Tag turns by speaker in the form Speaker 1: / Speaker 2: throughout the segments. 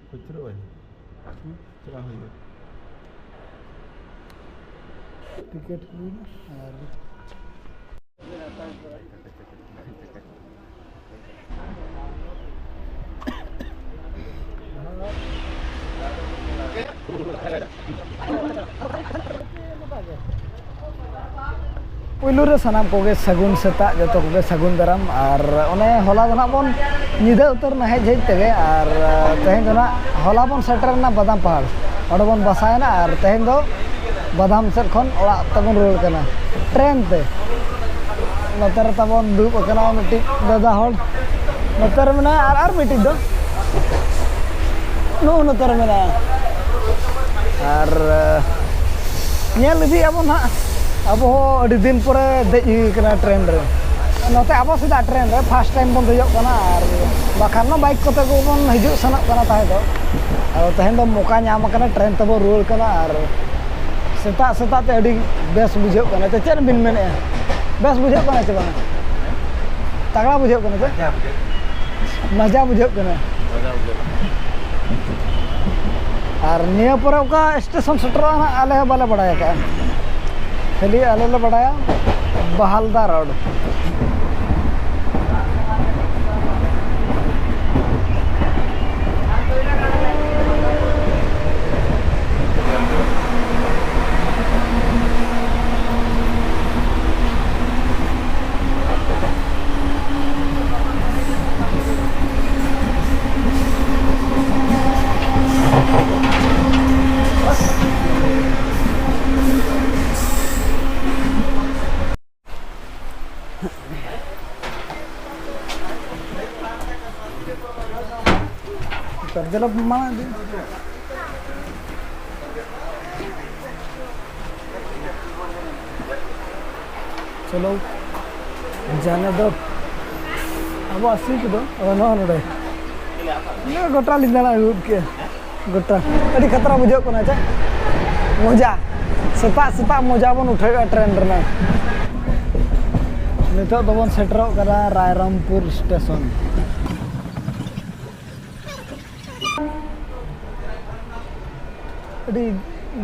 Speaker 1: खुचरो है चला हुई
Speaker 2: टिकट हुई और पुलू रे सानाम कोगे सगुन सेता जतो कोगे सगुन दाराम और ओने होला दो ना बोन निदा उतर ना हेज हेज तेगे और तेहेन दो ना होला बोन सेटर ना बादाम पहाड़ ओडे बोन बसायना और तेहेन दो बादाम सेट खन ओड़ा तबन रुवाड़ कना ट्रेन ते नतर तबन दुब कना मिटी दादा हल नतर मना आर मिटी दो नो नतर मना और नेल इदी अब ना अब अड़ी दिन पर देज हुई ट्रेन रे नोते अब सीधा ट्रेन रे फर्स्ट टाइम बन देजो कना और बाखान ना बाइक कोते को बन हिजु सनक कना ताहे दो और तहेन दो मौका नाम कना ट्रेन तबो रुवाड़ कना और सेता सेता ते अड़ी बेस बुझे कना ते चेन बिन मेने बेस बुझे कना चे बांग तगड़ा बुझे कना चे मजा बुझे कना और निया पर ओका स्टेशन सेटरा आले बाले बड़ाया का खाली आले ले बड़ाया बहालदा रोड चलो माना दे चलो जाने दो अब आसी दो ना नोड़े ये गोटा लिंदा हुद के गोटा अड़ी खतरा बुझो कोना चे मजा सेता सेता मजा बन उठेगा ट्रेन रे नितो दोबन सेटरो करा रायरंगपुर स्टेशन अड़ी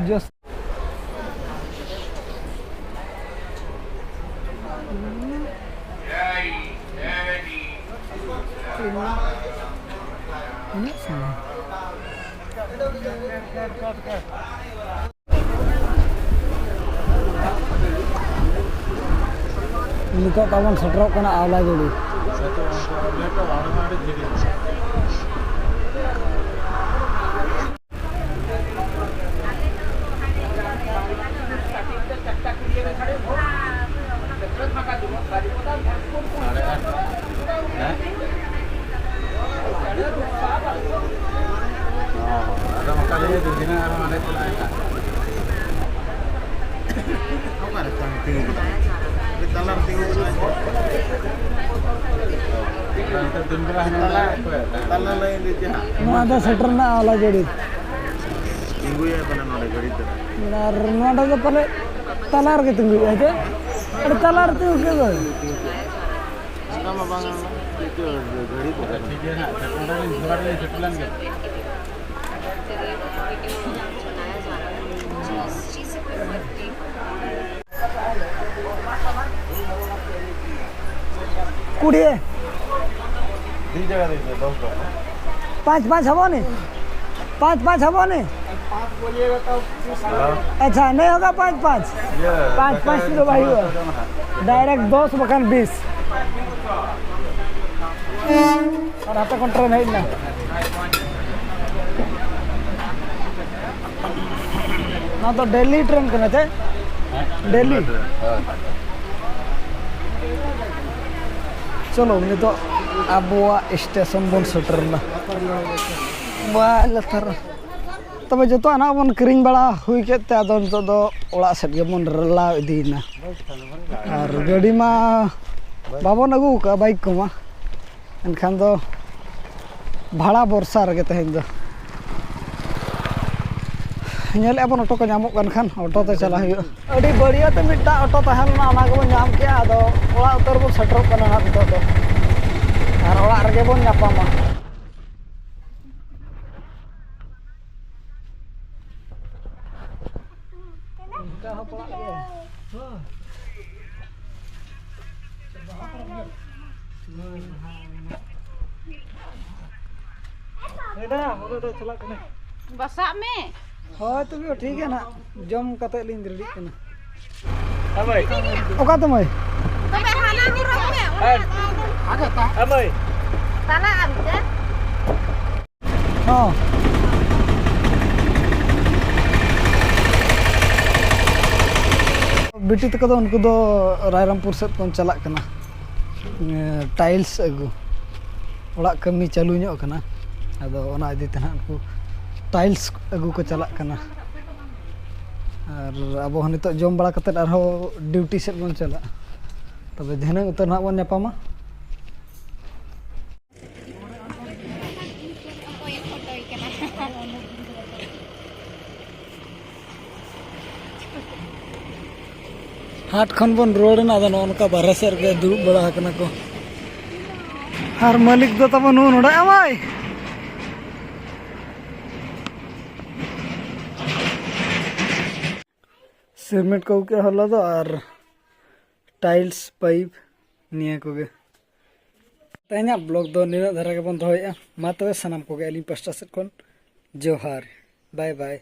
Speaker 2: जस्ट नितो तबन सेटरो कना आवला जोड़ी ada setter na ala jadi tunggu ya pada nolai gadi itu benar nolai itu pada talar gitu tunggu aja ada talar tuh gitu sama bang itu gadi bukan dia nak setter ini surat ini setteran gitu कुड़िए दी जगह दे दो पाँच पाँच हवा नहीं पाँच पाँच हवा नहीं पाँच बोलिएगा तो अच्छा नहीं होगा पाँच पाँच पाँच पाँच किलो भाई डायरेक्ट 10 बखान 20 और आता कौन ट्रेन है ना ना तो दिल्ली ट्रेन करना थे दिल्ली चलो ini तो abuah stesen bon seterna balatar तबे जो आना बन किरिंग बड़ा हुई केते आदो नितो दो ओड़ा सेट गे बन रला इदीना और गाड़ी मा बाबन अगु का बाइक को मा एनखान दो भाड़ा बरसा रगे तहेन दो नेल अपन ऑटो को नामो कन खान ऑटो ते चला हुई अडी बढ़िया ते मिटा ऑटो तहन ना ओना को नाम के आदो ओड़ा उतर बो सेटर कना ना नितो दो और ओड़ा रगे बन नापामा Kau pelak dia. Udah celak kena.
Speaker 3: Basak me.
Speaker 2: Oh, itu भी ठीक है ना. Jom kata lin ready kena.
Speaker 1: Amai.
Speaker 2: Oka tu mai.
Speaker 3: Tome hana kurang me.
Speaker 2: Ada tak?
Speaker 1: Amai.
Speaker 3: Tala aja.
Speaker 2: Oh. बेटी तक तो उनको तो रायरमपुर से कौन चला कना टाइल्स अगू ओड़ा कमी चालू ᱧᱚᱜ कना अदो ओना इदी तना उनको टाइल्स अगू को चला कना और अब हम नितो जम बड़ा कते आरो ड्यूटी सेट बन चला तबे धिनंग उतर ना बन नेपामा हाट खन बन रोडना अदो नोनका बारह सेर के दुब बड़ा कना को हर मालिक दो तब नून उड़ा अमाय सीमेंट को के हल्ला दो और टाइल्स पाइप निया को गे तेना ब्लॉग दो निना धरा के बन दोया मा तबे सनम को गे अली पास्टा सेट कोन जोहार बाय बाय।